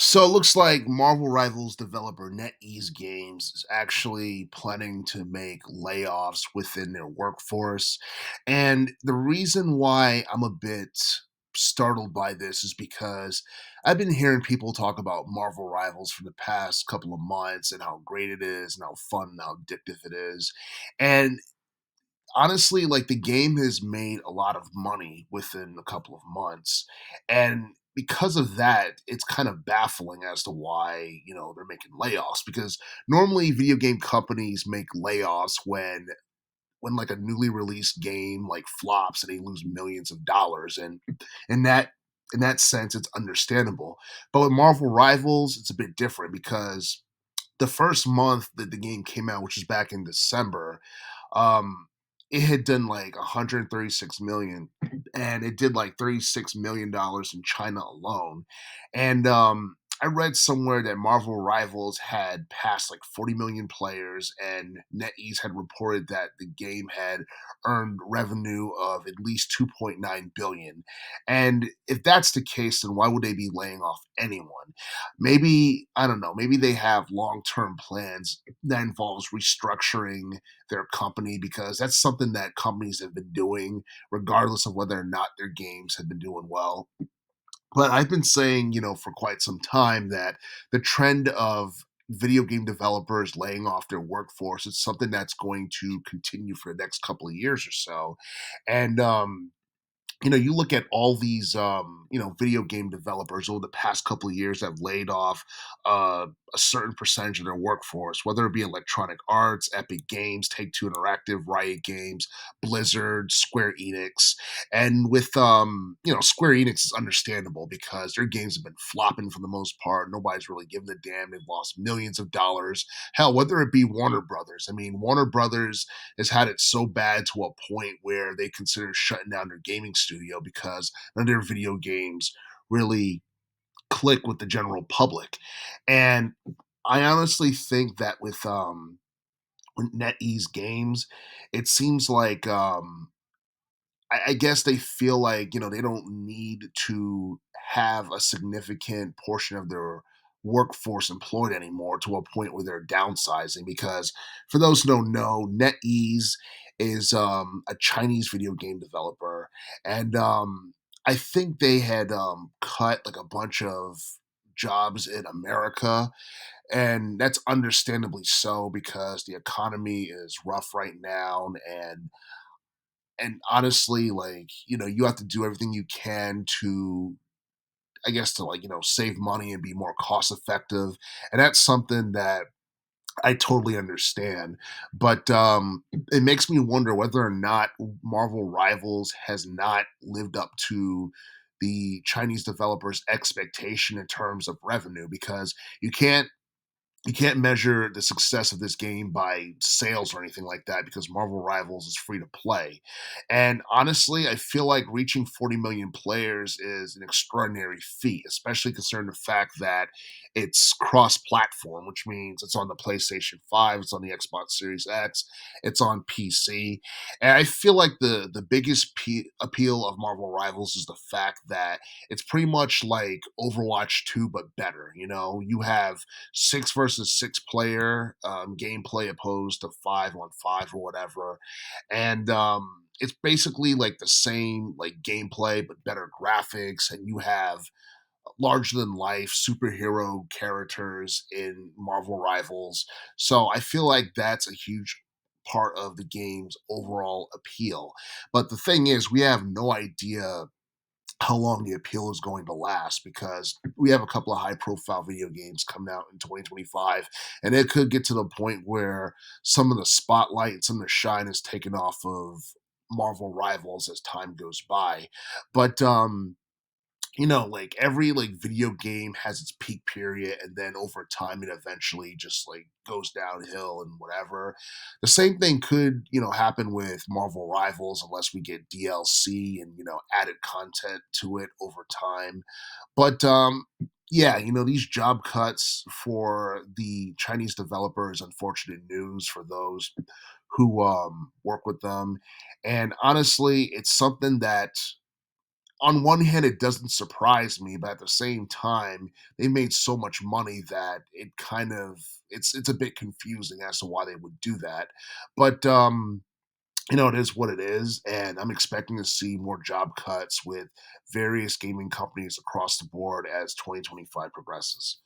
So it looks like Marvel Rivals developer NetEase Games is actually planning to make layoffs within their workforce. And the reason why I'm a bit startled by this is because I've been hearing people talk about Marvel Rivals for the past couple of months and how great it is and how fun and how addictive it is. And honestly, like the game has made a lot of money within a couple of months. And because of that, it's kind of baffling as to why, they're making layoffs because normally video game companies make layoffs when like a newly released game like flops and they lose millions of dollars. And in that in that sense, it's understandable. But with Marvel Rivals, it's a bit different because the first month that the game came out, which was back in December, um, it had done like 136 million, and it did like 36 million dollars in China alone. And I read somewhere that Marvel Rivals had passed like 40 million players, and NetEase had reported that the game had earned revenue of at least 2.9 billion. And if that's the case, then why would they be laying off anyone? Maybe, I don't know, maybe they have long-term plans that involves restructuring their company because that's something that companies have been doing regardless of whether or not their games have been doing well. But I've been saying, for quite some time that the trend of video game developers laying off their workforce is something that's going to continue for the next couple of years or so. And you look at all these video game developers over the past couple of years that have laid off a certain percentage of their workforce, whether it be Electronic Arts, Epic Games, Take Two Interactive, Riot Games, Blizzard, Square Enix. And with Square Enix is understandable because their games have been flopping for the most part. Nobody's really giving a damn. They've lost millions of dollars. Hell, whether it be Warner Brothers. I mean, Warner Brothers has had it so bad to a point where they consider shutting down their gaming studio because none of their video games really click with the general public. And I honestly think that with NetEase games, it seems like I guess they feel like, they don't need to have a significant portion of their workforce employed anymore to a point where they're downsizing. Because for those who don't know, NetEase is a Chinese video game developer. And I think they had cut like a bunch of jobs in America. And that's understandably so because the economy is rough right now. And honestly, like, you have to do everything you can to, I guess, to like, save money and be more cost effective. And that's something that I totally understand. But it makes me wonder whether or not Marvel Rivals has not lived up to the Chinese developers' expectation in terms of revenue because you can't you can't measure the success of this game by sales or anything like that because Marvel Rivals is free to play. And honestly, I feel like reaching 40 million players is an extraordinary feat, especially considering the fact that it's cross platform, which means it's on the PlayStation 5, it's on the Xbox Series X, it's on PC. And I feel like the biggest appeal of Marvel Rivals is the fact that it's pretty much like Overwatch 2, but better. You have six versus six player gameplay opposed to 5-on-5 or whatever. And it's basically like the same like gameplay but better graphics, and you have larger than life superhero characters in Marvel Rivals. So I feel like that's a huge part of the game's overall appeal. But the thing is, we have no idea how long the appeal is going to last because we have a couple of high profile video games coming out in 2025, and it could get to the point where some of the spotlight and some of the shine is taken off of Marvel Rivals as time goes by. But like every like video game has its peak period, and then over time it eventually just like goes downhill and whatever. The same thing could, happen with Marvel Rivals unless we get DLC and, added content to it over time. But yeah, these job cuts for the Chinese developers, unfortunate news for those who work with them. And honestly, it's something that on one hand, it doesn't surprise me, but at the same time, they made so much money that it kind of it's a bit confusing as to why they would do that. But it is what it is, and I'm expecting to see more job cuts with various gaming companies across the board as 2025 progresses.